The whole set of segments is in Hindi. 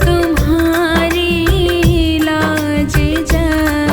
तुम्हारी लाज जाए।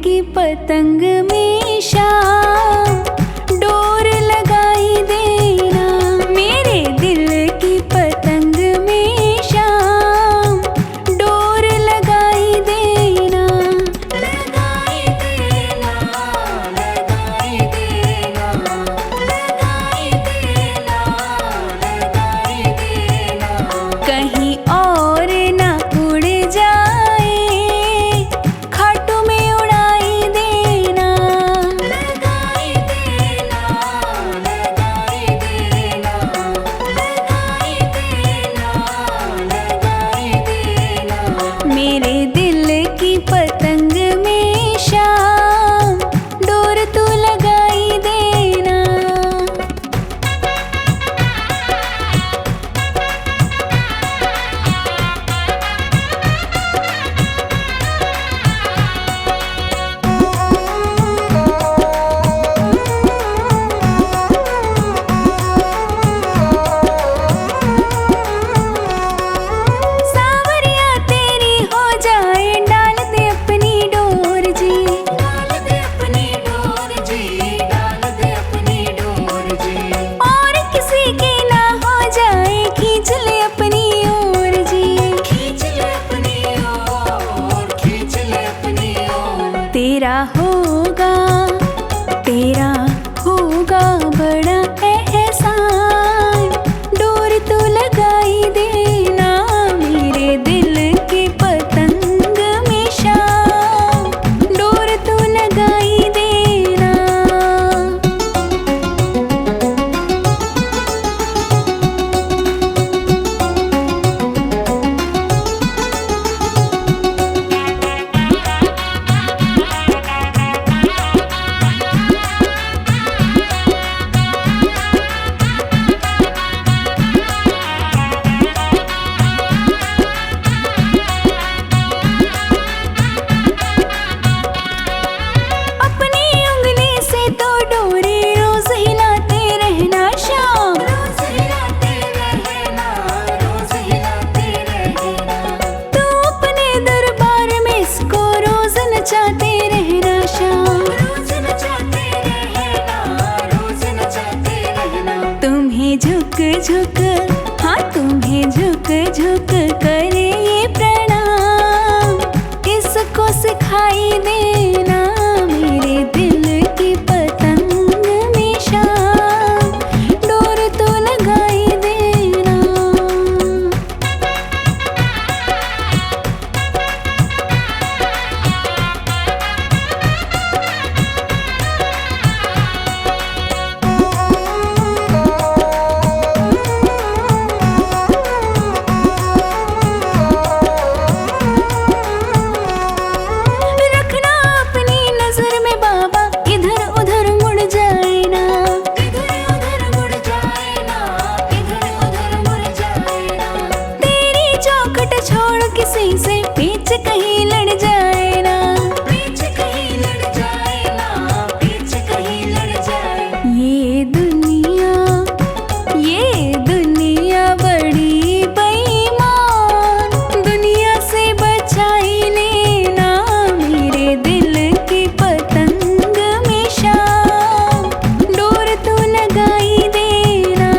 की पतंग में शाम डोर लगाई देना। मेरे दिल की पतंग में शाम डोर लगाई देना। लगाई देना, लगाई देना, लगाई देना, लगाई देना। कहीं और ना उड़ जाए, खाटू में उड़ाई देना। लगाई देना, लगाई देना, लगाई देना, लगाई देना। मेरे दिल की पतंग में शाम डोर तू लगाई देना। सावरिया तेरी हो जाए, डाल दे अपनी डोर जी। डाल दे अपनी डोर जी, डाल दे अपनी डोर जी। और किसी की ना हो जाए, खींच ले अपनी ओर जी। खींच ले अपनी ओर, खींच ले अपनी ओर। तेरा होगा बड़ा एहसान, डोर तू लगाई देना। मेरे दिल की पतंग में शाम डोर तू लगाई देना। अपनी उंगली से तो डोरी रोज हिलाते रहना शाम। रोज हिलाते रहना, रोज हिलाते रहना। तू अपने दरबार में इसको रोज नचाते रहना शाम। रोज नचाते रहना, रोज नचाते रहना। तुम्हें झुक झुक, हाँ तुम्हें झुक झुक करे ये प्रणाम, इसको सिखाई देना। मेरे दिल की पतंग में शाम डोर तो लगाई देना। रखना अपनी नजर में बाबा, इधर उधर मुड़ जाए ना। इधर उधर मुड़ जाए ना, इधर उधर मुड़ जाए ना। तेरी चौखट छोड़ किसी से पीछ कहीं लड़ जाए ना। पीछ कहीं लड़ जाए ना, पीछ कहीं लड़ जाए। ये दुनिया बड़ी बेईमान, दुनिया से बचाई लेना। मेरे दिल की पतंग में शाम डोर तू लगाई देना।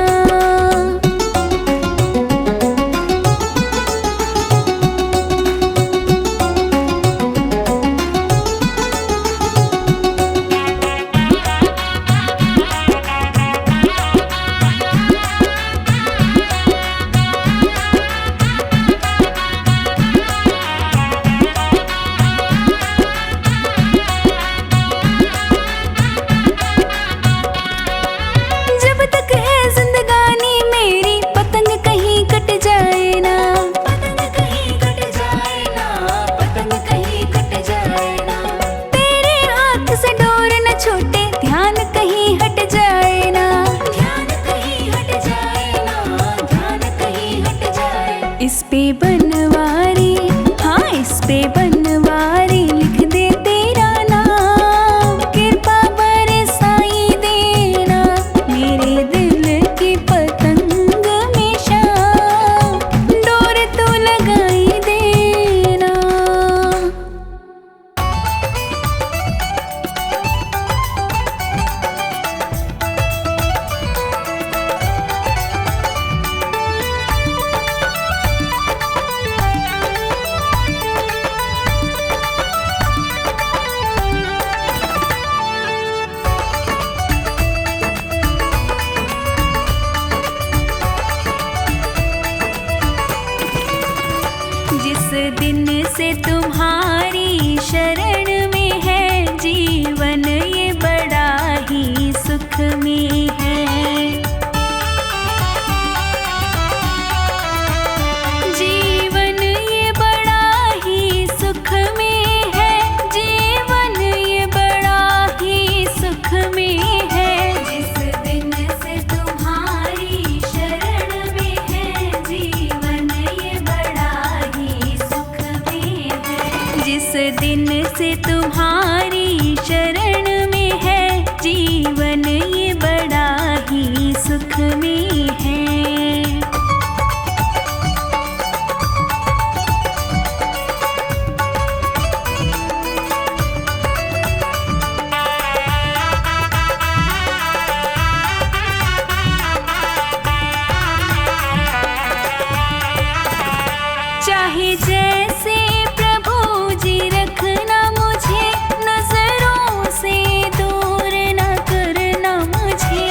जब तक है जिंदगानी मेरी, पतंग कहीं कट जाए ना। पतंग कहीं कट जाए ना, पतंग कहीं कट जाए ना। तेरे हाथ से डोर न छूटे, ध्यान कहीं हट जाए ना। ध्यान कहीं हट जाए ना, ध्यान कहीं हट जाए। इस पे बनवारी, हाँ इस पे बनवारी लिख दे तेरा नाम, कृपा बरसाई देना। मेरे दिल की पतंग में शाम डोर तू लगाई देना। तुम्हारी शरण में है, जीवन ये बड़ा ही सुख में है। जीवन ये बड़ा ही सुख में है, जीवन ये बड़ा ही सुख में है। जिस दिन से तुम्हारी शरण में है, जीवन ये बड़ा ही सुख में है। जिस दिन से तुम्हारी शरण में है, जीवन ये बड़ा ही सुख में है। चाहे जैसे प्रभु जी रखना मुझे, नजरों से दूर न करना मुझे।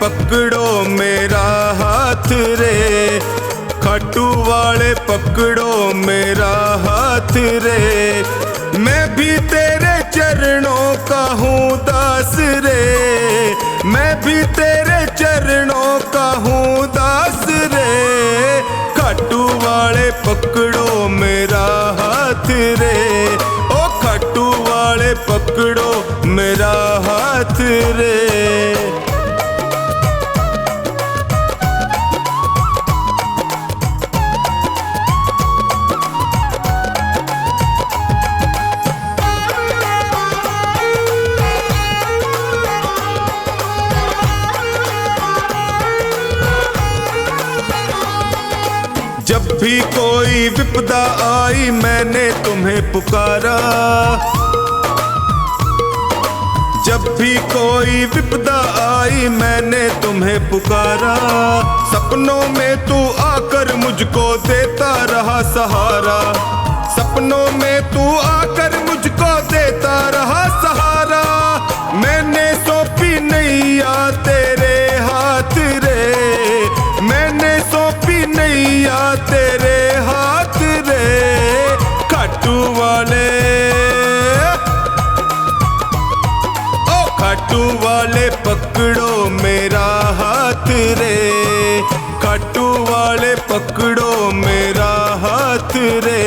पकड़ो मेरा हाथ रे, खाटू वाले पकड़ो मेरा हाथ रे। मैं भी तेरे चरणों का हूँ दास रे, मैं भी तेरे चरणों का हूँ दास रे। खाटू वाले पकड़ो मेरा हाथ रे, ओ खाटू वाले पकड़ो मेरा हाथ रे। जब भी कोई विपदा आई मैंने तुम्हें पुकारा, जब भी कोई विपदा आई मैंने तुम्हें पुकारा। सपनों में तू आकर मुझको देता रहा सहारा, सपनों में तू आकर मुझको देता रहा सहारा। मैंने सौंपी नैया तेरे हाथ रे, मैंने सौंपी नैया तेरे हाथ रे। खाटू वाले ओ खाटू वाले पकड़ो मेरा हाथ रे, खाटू वाले पकड़ो मेरा हाथ रे।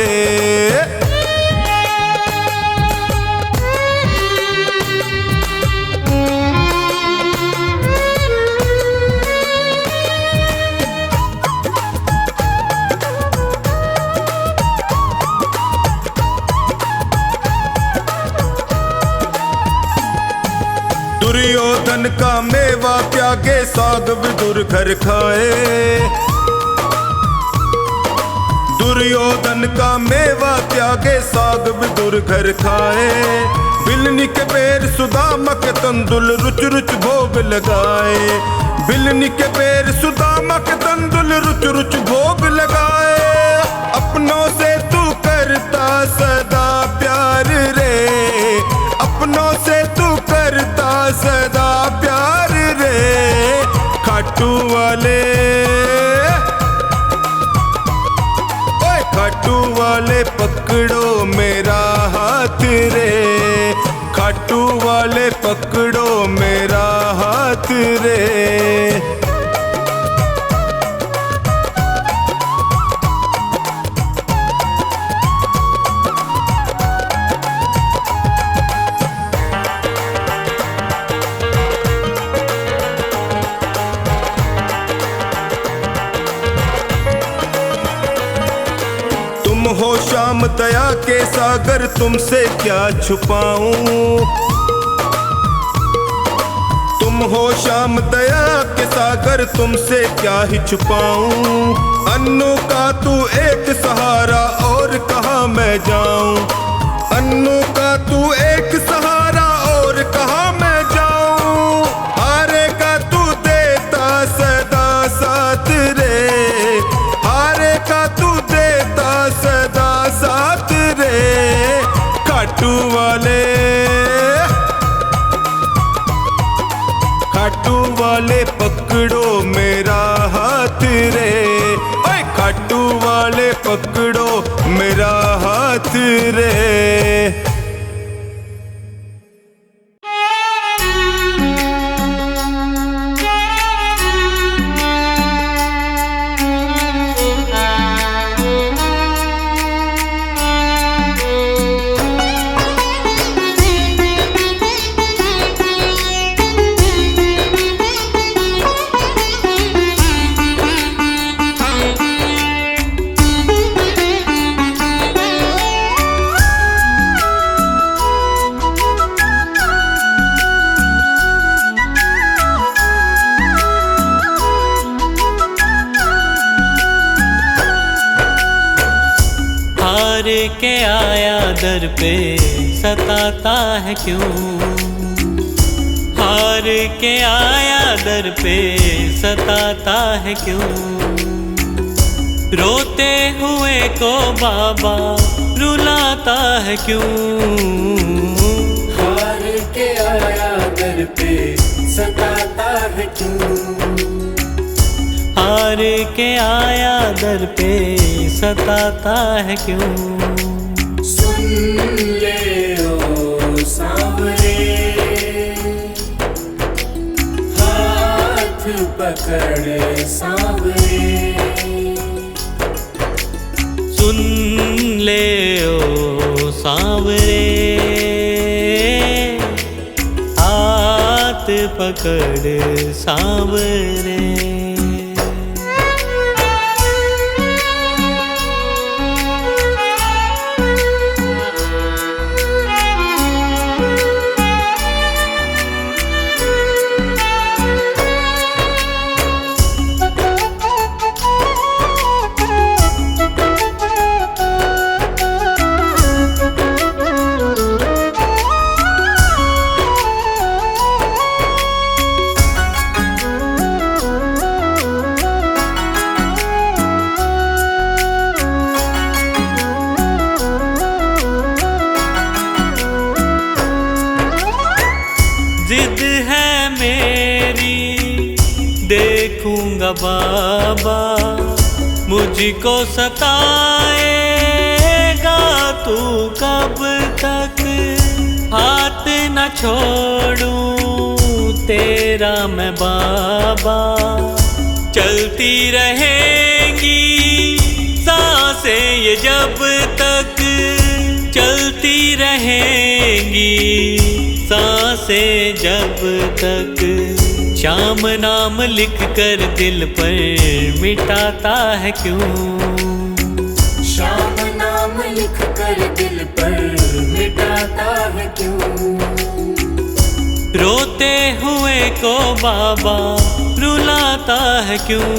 दुर्योधन का मेवा त्यागे साग विदुर घर खाए, दुर्योधन का मेवा त्यागे साग विदुर घर खाए। बिलनी के बेर सुदामा के तंदुल रुच रुच भोग लगाए, बिलनी के बेर सुदामा के तंदुल रुच रुच भोग लगाए। अपनों से तू करता सदा प्यार रे, अपनों से तू करता सदा प्यार रे। खाटू वाले ओए खाटू वाले पकड़ो मेरा हाथ रे, खाटू वाले पकड़ो मेरा हाथ रे। तुम हो श्याम दया के सागर तुमसे क्या छुपाऊं, तुम हो श्याम दया के सागर तुमसे क्या ही छुपाऊं। अन्नू का तू एक सहारा और कहाँ मैं जाऊं, अन्नू का तू एक सहारा और कहाँ मैं जाऊं। हारे का तू देता सदा साथ रे, हारे का तू देता सदा साथ रे। खाटू वाले खाटू वाले पकड़ो मेरा हाथ रे, ओए खाटू वाले पकड़ो मेरा हाथ रे। के आया दर पे सताता है क्यों, हार के आया दर पे सताता है क्यों। रोते हुए को बाबा रुलाता है क्यों, हार के आया दर पे सताता है क्यों? हार के आया दर पे सताता है क्यों? सुन ले ओ सांवरे, हाथ पकड़ सांवरे। सुन ले ओ सांवरे, हाथ पकड़ सांवरे। जिद है मेरी देखूंगा बाबा, मुझको सताएगा तू कब तक? हाथ न छोड़ूं तेरा मैं बाबा, चलती रहेंगी सांसें ये जब तक, चलती रहेंगी सांसें जब तक। श्याम नाम लिख कर दिल पर मिटाता है क्यों? श्याम नाम लिख कर दिल पर मिटाता है क्यों? रोते हुए को बाबा रुलाता है क्यों?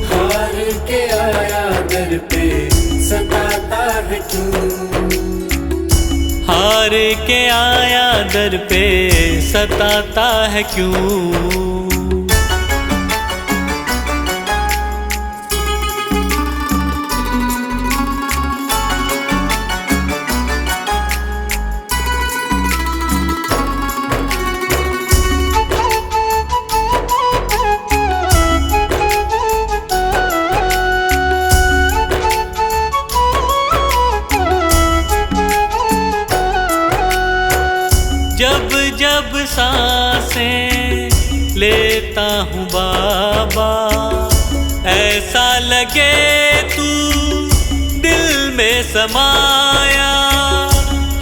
हार के आया दर पे सताता है क्यों? हार के आया दर पे सताता है क्यों? जब जब सांसें लेता हूँ बाबा, ऐसा लगे तू दिल में समाया।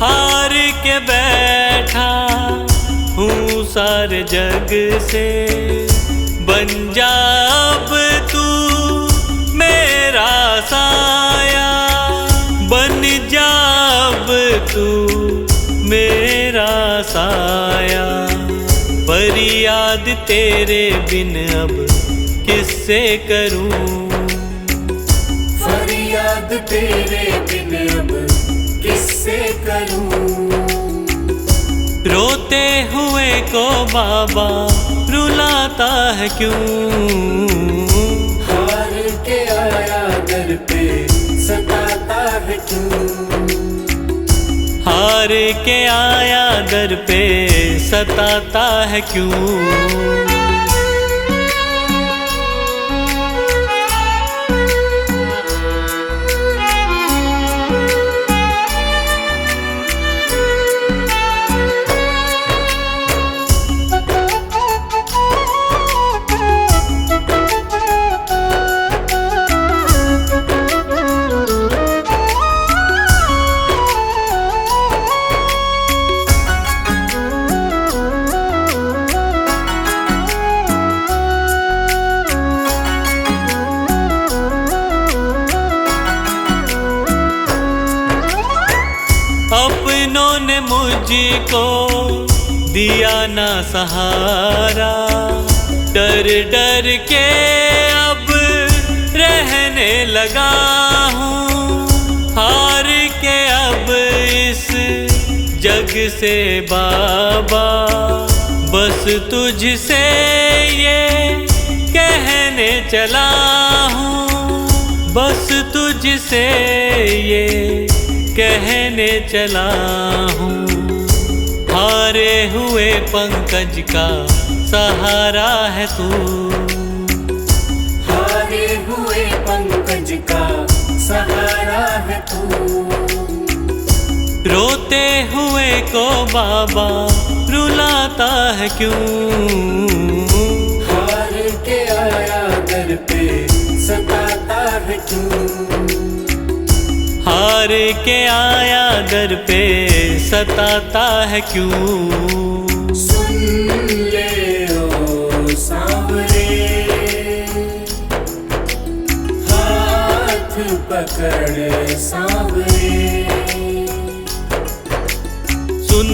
हार के बैठा हूँ सारे जग से, बन जा अब तू मेरा साया, बन जा अब तू मेरा साया। फरियाद तेरे बिन अब किससे करूं? फरियाद तेरे बिन अब किससे करूं? रोते हुए को बाबा रुलाता है क्यों? हार के आया दर पे सताता है क्यों? हार के आया दर पे सताता है क्यों? अपनों ने मुझको दिया ना सहारा, डर डर के अब रहने लगा हूँ। हार के अब इस जग से बाबा, बस तुझसे ये कहने चला हूँ, बस तुझसे ये कहने चला हूँ। हारे हुए पंकज का सहारा है तू। हारे हुए पंकज का सहारा है तू। रोते हुए को बाबा रुलाता है क्यों। हार के आया दर पे सताता है क्यों। हार के आया दर पे सताता है क्यों। सुन ले ओ सांवरे, हाथ पकड़ सांवरे। सुन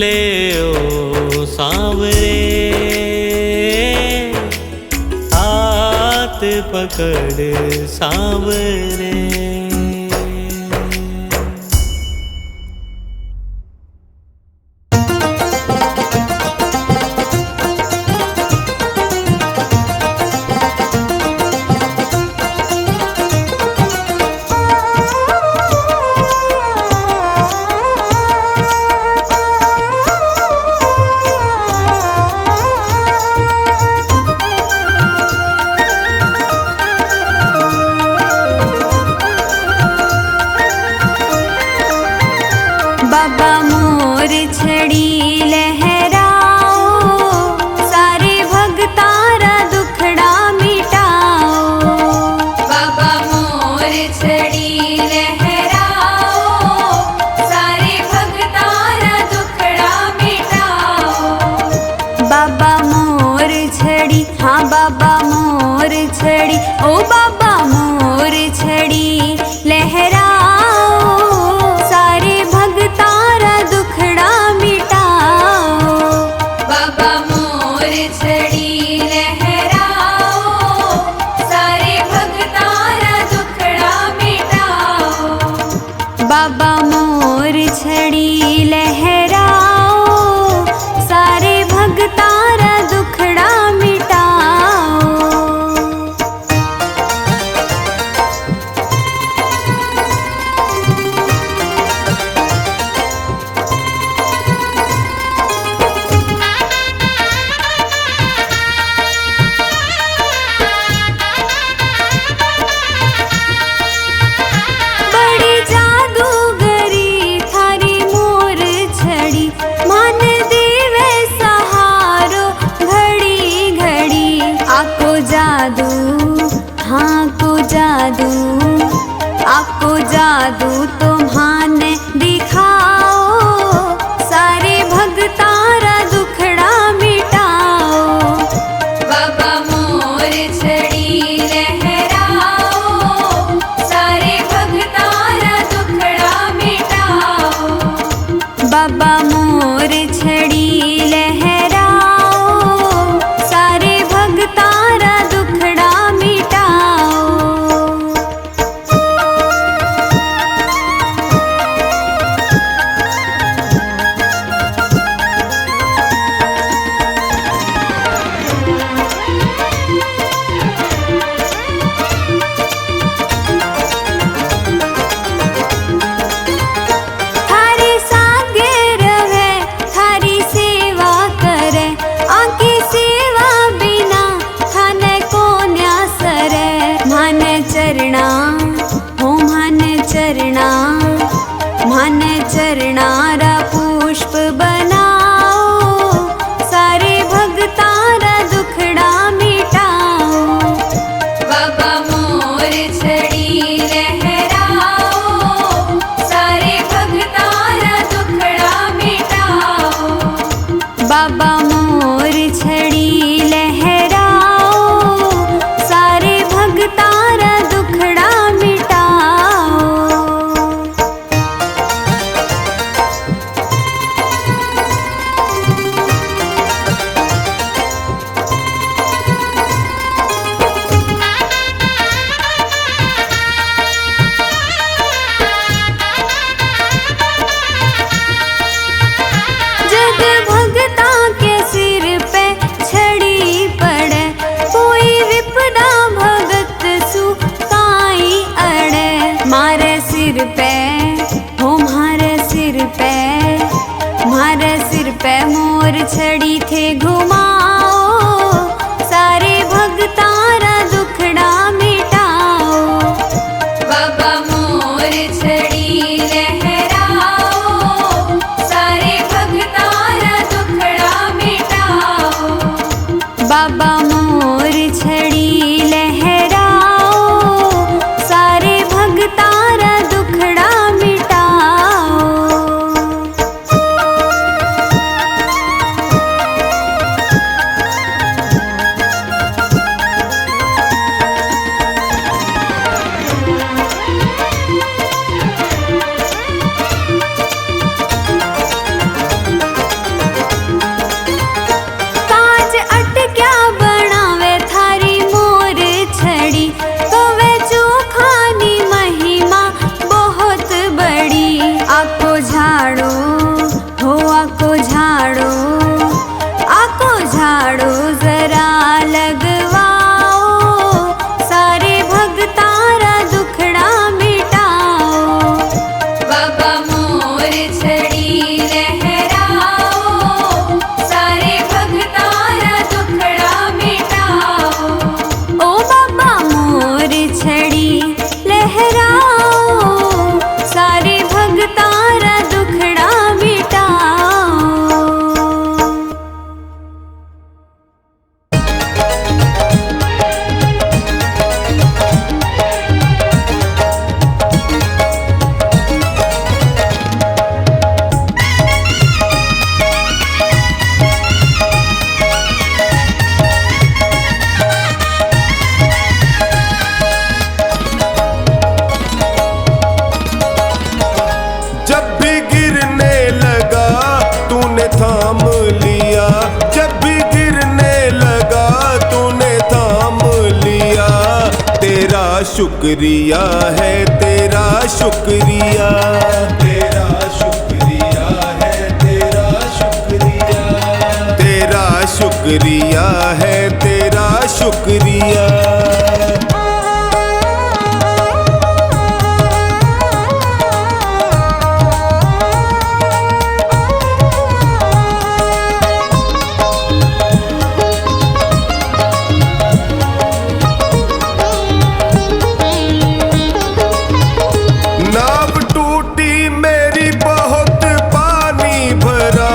ले ओ सांवरे, हाथ पकड़ सांवरे। बाबा मोर छड़ी लहराओ, सारे भगतारा दुखड़ा मिटाओ। बाबा मोर छड़ी लहराओ, सारे भगतारा दुखड़ा मिटाओ। बाबा मोर छड़ी, हाँ बाबा मोर छड़ी, ओ बाबा मोर छड़ी लहराओ, सारे भगतारा दुखड़ा मिटाओ। बाबा मोर छड़ी लहराओ, सारे भगतारा दुखड़ा मिटाओ। बाबा मोर छड़ी लहराओ, सारे भगतारा दुखड़ा मिटाओ। बड़ी जादूगरी थारी मोर बाबा मोर छड़ी लहराओ, सारे भगतारा दुखड़ा मिटाओ। काज अटक्या बनावे थारी मोर छड़ी, तो वे चोखानी महिमा बहुत बड़ी। आको झाड़ो हो आको झाड़ो, आको झाड़ो जरा लगवाओ, सारे भगतारा दुखड़ा मिटाओ। बाबा मोर छड़ी लहराओ, सारे भगतारा दुखड़ा मिटाओ। ओ बाबा मोर छड़ी लहराओ, सारे भगतारा दुखड़ा मिटाओ। जब भी गिरने लगा तूने थाम लिया, जब भी गिरने लगा तूने थाम लिया। तेरा शुक्रिया है, तेरा शुक्रिया, तेरा शुक्रिया है, तेरा शुक्रिया, तेरा शुक्रिया है, तेरा शुक्रिया। नाव टूटी मेरी बहुत पानी भरा,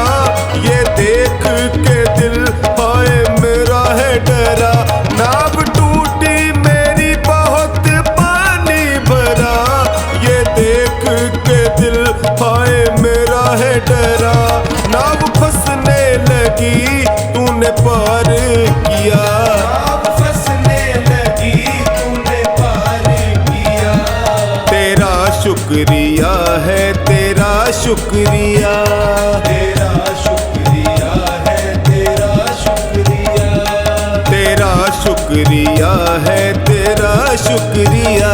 ये देख के दिल हाय मेरा है डरा। नाव टूटी मेरी बहुत पानी भरा, ये देख के दिल हाय मेरा है डरा। नाव फंसने लगी तूने पार किया, नाव फंसने लगी तूने पार किया। तेरा शुक्रिया है, तेरा शुक्रिया, तेरा शुक्रिया है, तेरा शुक्रिया, तेरा शुक्रिया है, तेरा शुक्रिया।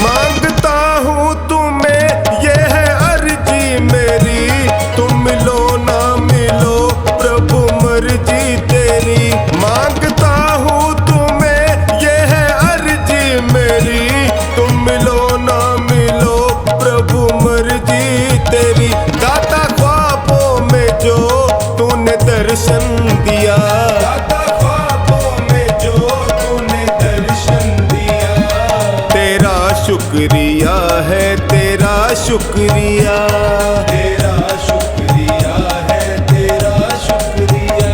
मांगता हूँ तुम्हें ये है अर्जी मेरी, तुम मिलो ना मिलो प्रभु मर्जी तेरी। मांगता हूँ तुम्हें ये है अर्जी मेरी, तुम मिलो ना मिलो प्रभु मर्जी तेरी। दाता ख्वाबों में जो तूने दर्शन दिया, दाता ख्वाबों में जो तूने दर्शन दिया। तेरा शुक्रिया है, तेरा शुक्रिया, तेरा शुक्रिया है, तेरा शुक्रिया,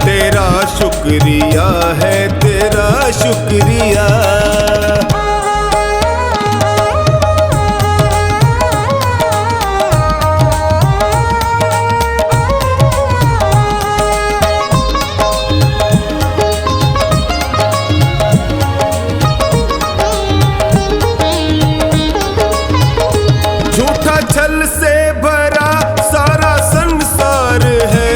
तेरा शुक्रिया है, तेरा शुक्रिया। झूठा छल से भरा सारा संसार है,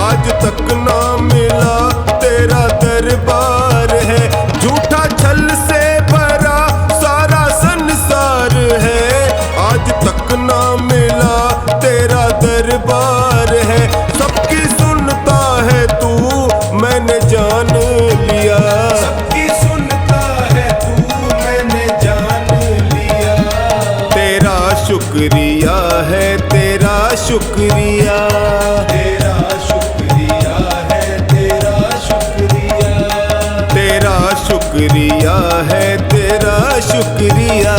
आज तक ना मिला तेरा दरबार है। झूठा छल से शुक्रिया।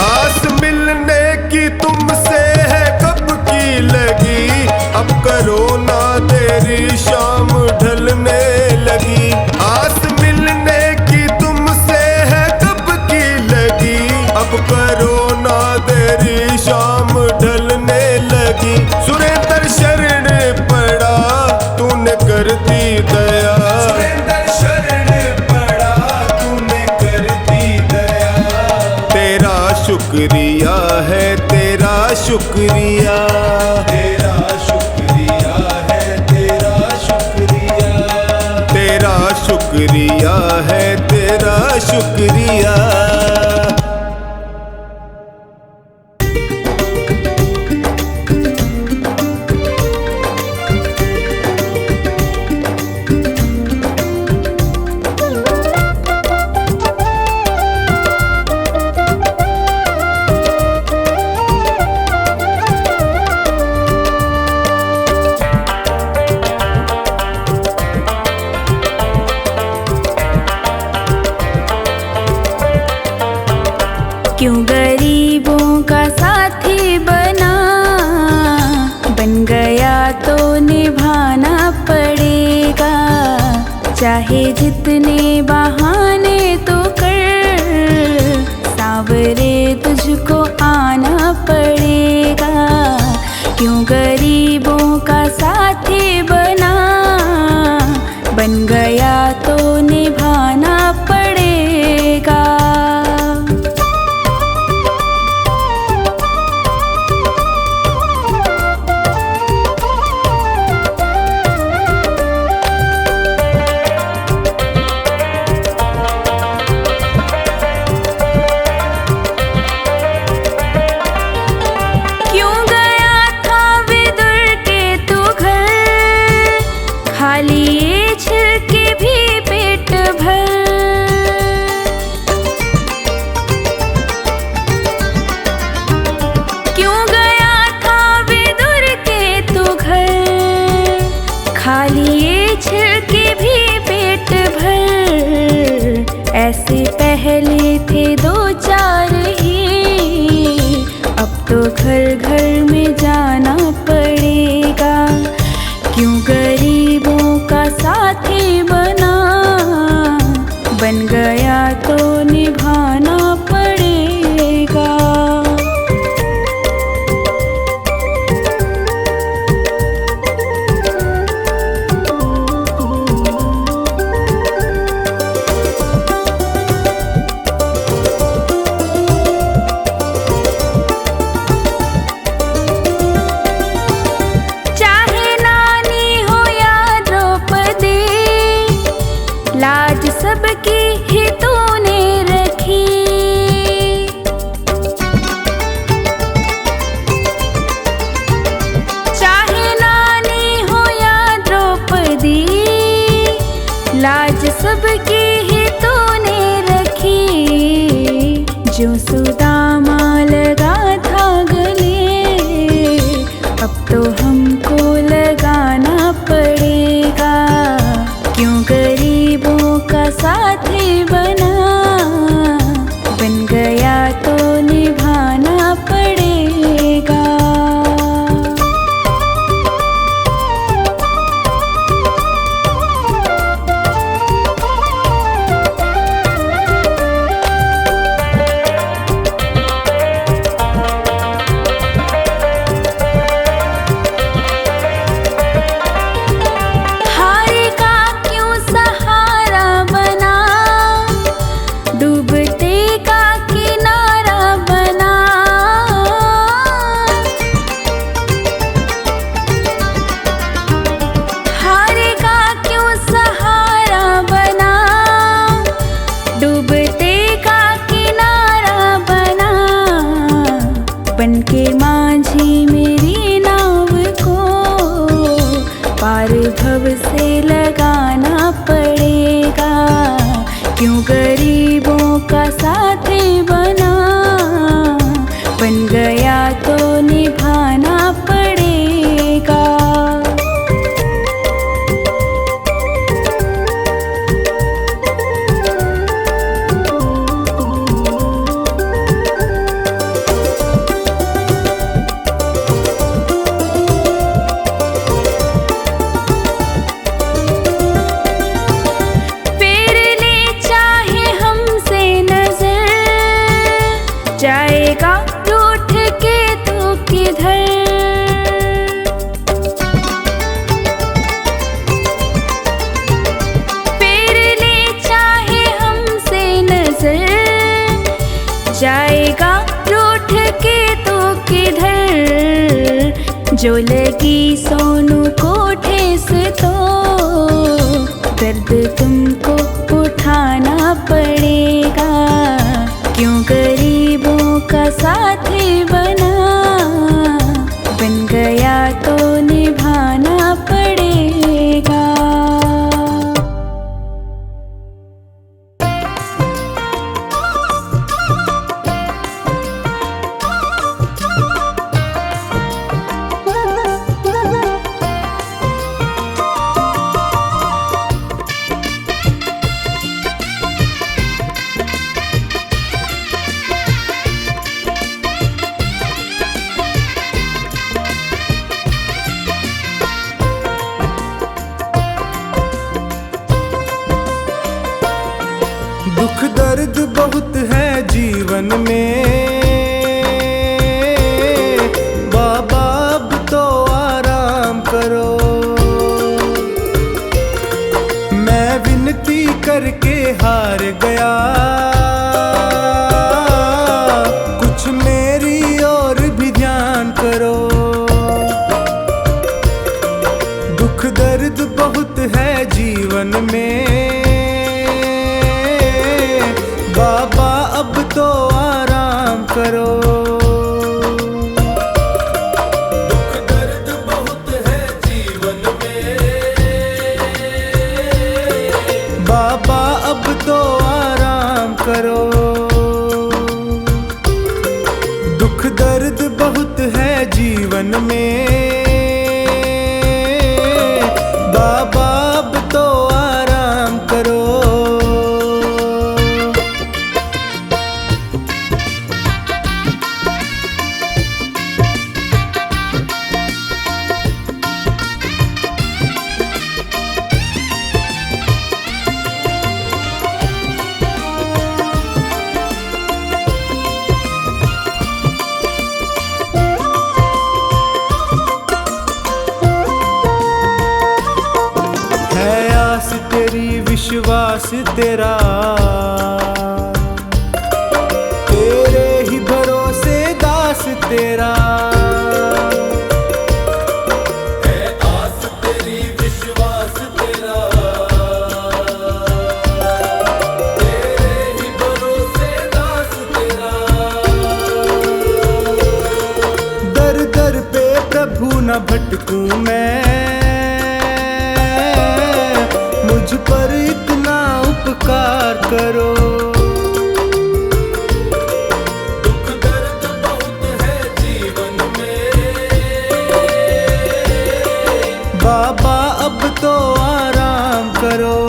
आस मिलने की तुमसे है कब की लगी, अब करो ना देरी शाम ढलने लगी। आस मिलने की तुमसे है कब की लगी, अब करो ना देरी शाम ढलने लगी। सुरेंद्र शरण पड़ा तूने कर दी दया, सुरेंद्र शरण पड़ा तूने कर दी दया। तेरा शुक्रिया है तेरा शुक्रिया, तेरा शुक्रिया है तेरा शुक्रिया, तेरा शुक्रिया है तेरा शुक्रिया। क्यों गरीबों का साथी बना, बन गया तो निभाना पड़ेगा। चाहे जितने बहाने तो कर, सांवरे तुझको आना पड़ेगा। क्यों गरीबों का साथी बना, बन गया तो निभाना पड़ेगा। क्यों गया था विदुर के तू घर, खाली ये छिलके भी पेट भर। क्यों गया था विदुर के तू घर, खाली ये छिलके भी पेट भर। ऐसे पहले थे दो चार ही, अब तो घर घर में जाना पड़ेगा। क्यों गरीबों का साथी बना, बन गया तो निभाना पड़ेगा। चाहे नानी हो या द्रौपदी, लाज सबकी ही तूने रखी। चाहे नानी हो या द्रौपदी, लाज सबकी ही तूने रखी। जो सुदामा लगा था गले, अब तो हमको लगाना पड़ेगा। क्यों गरीबों का साथी बना, बन गया तो निभाना पड़ेगा। हारे का क्यों सहारा बना, डूबते का किनारा बना। हारे का क्यों सहारा बना, डूबते का किनारा बना। बनके माझी मेरी नाव को पार भव से लगाना पड़ेगा। क्यों गरीबों का साथी बना, बन गया तो निभाना पड़ेगा। फेर ले चाहे हमसे नजर, जाएगा रूठ के तो किधर। फेर ले चाहे हमसे नजर, जाएगा रूठ के तो किधर। जो लगी सोनू को ठेस तो दर्द तुमको उठाना पड़ेगा। क्यों गरीबों का साथी बना, बन गया तो निभाना पड़ेगा। दुख दर्द बहुत है जीवन में, बाबा अब तो आराम करो। मैं विनती करके हार गया, कुछ मेरी और भी ध्यान करो। दुख दर्द बहुत है जीवन में, बाबा अब तो आराम करो। दुख दर्द बहुत है जीवन में, बाबा अब तो आराम करो। दुख दर्द बहुत है जीवन में, बाबा अब तो आराम करो। विश्वास तेरा, तेरे ही भरोसे दास तेरा। है आस तेरी विश्वास तेरा, तेरे ही भरोसे दास तेरा। दर दर पे प्रभु न भटकूं मैं, मुझ पर इतना उपकार करो। दुख दर्द बहुत है जीवन में, बाबा अब तो आराम करो।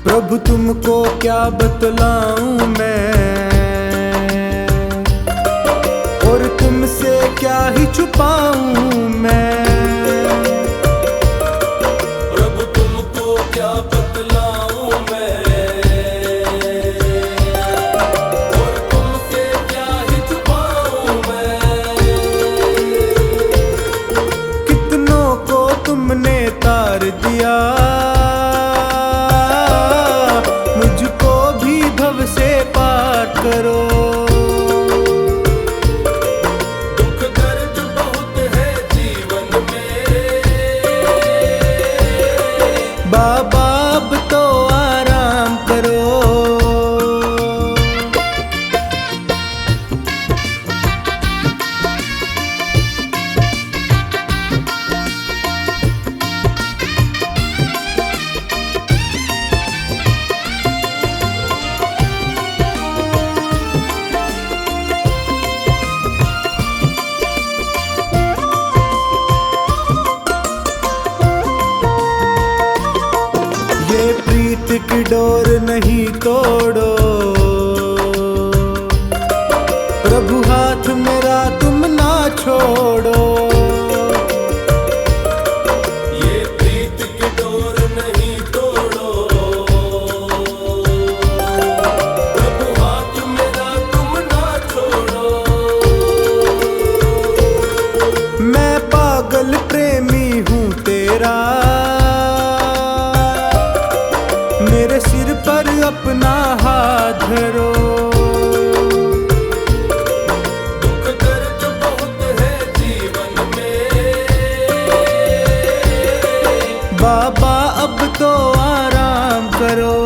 प्रभु तुमको क्या बतलाऊं मैं, और तुमसे क्या ही छुपाऊं मैं। प्रभु तुमको क्या बतलाऊं मैं, और तुमसे क्या ही छुपाऊं मैं। भैया मुझको भी भव से पार करो। दुख दर्द बहुत है जीवन में, बाबा अब तो आराम करो। ये प्रीत की डोर नहीं तोड़ो, प्रभु हाथ मेरा तुम ना छोड़ो। ये प्रीत की डोर नहीं तोड़ो, प्रभु हाथ मेरा तुम ना छोड़ो। मैं पागल प्रेमी हूँ तेरा, मेरे सिर पर अपना हाथ धरो। दुख दर्द बहुत है जीवन में, बाबा अब तो आराम करो।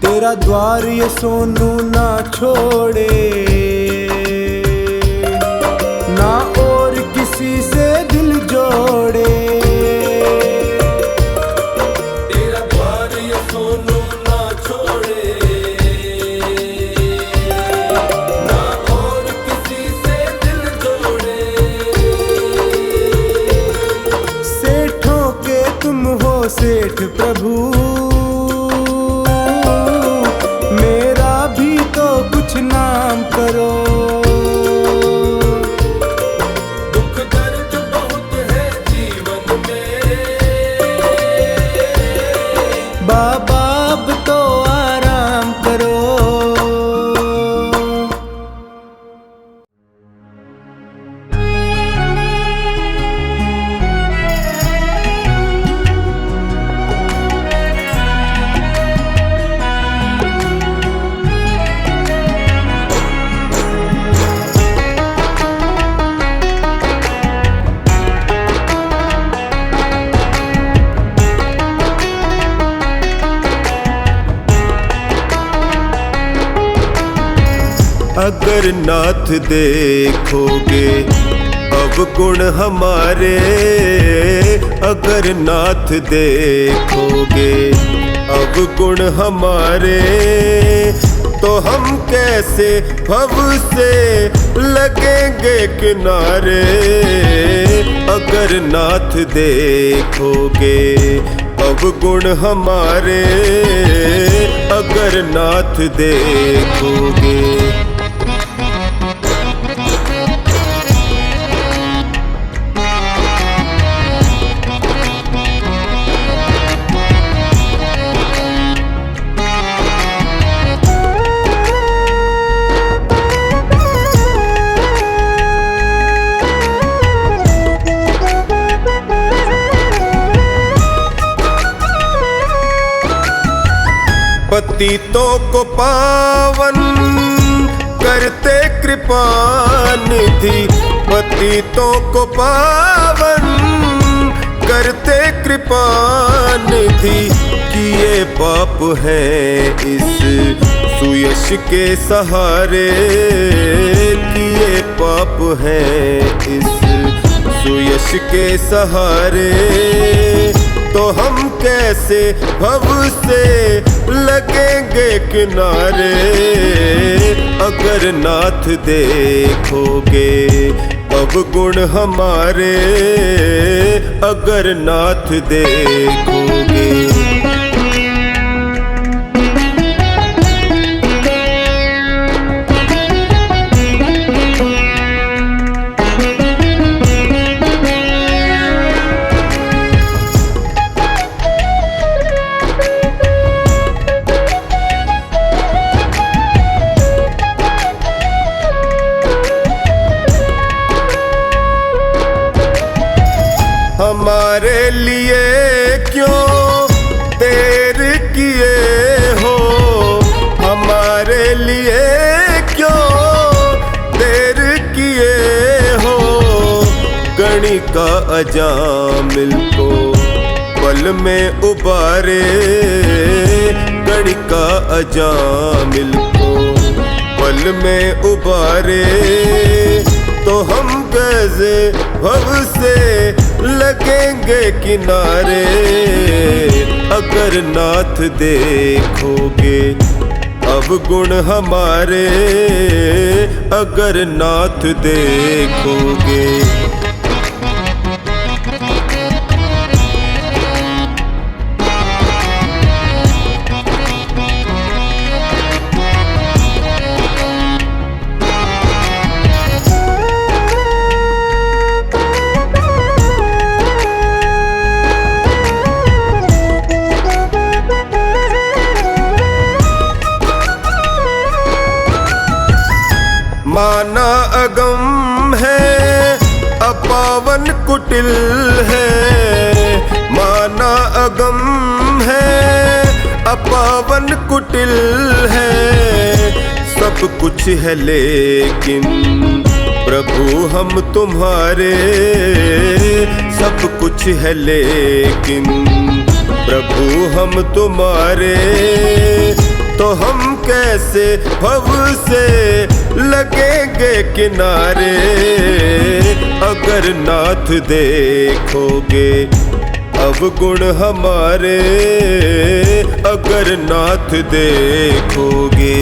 तेरा द्वार ये सोनू ना छोड़े, ना और किसी से दिल जोड़े। तेरा द्वार ये सोनू ना छोड़े, ना और किसी से दिल जोड़े। सेठों के तुम हो सेठ प्रभु, मेरा भी तो कुछ नाम करो। दुख दर्द बहुत है जीवन में, बाबा अब तो आराम करो। अगर नाथ देखोगे अवगुण हमारे, अगर नाथ देखोगे अवगुण हमारे, तो हम कैसे भव से लगेंगे किनारे। अगर नाथ देखोगे अवगुण हमारे, अगर नाथ देखोगे। पतितों को पावन करते कृपा निधि, पतितों को पावन करते कृपा निधि। किए पाप हैं इस सुयश के सहारे, किए पाप हैं इस सुयश के सहारे, तो हम कैसे भव से लगेंगे किनारे अगर नाथ देखोगे अवगुण हमारे अगर नाथ देखोगे। हमारे लिए क्यों देर किए हो हमारे लिए क्यों देर किए हो गणिका अजामिल को पल में उबारे गणिका अजामिल को पल में उबारे तो हम कैसे भव से लगेंगे किनारे अगर नाथ देखोगे अवगुण हमारे अगर नाथ देखोगे। माना अगम है अपावन कुटिल है माना अगम है अपावन कुटिल है सब कुछ है लेकिन प्रभु हम तुम्हारे सब कुछ है लेकिन प्रभु हम तुम्हारे तो हम कैसे भव से लगेंगे किनारे अगर नाथ देखोगे अवगुण हमारे अगर नाथ देखोगे।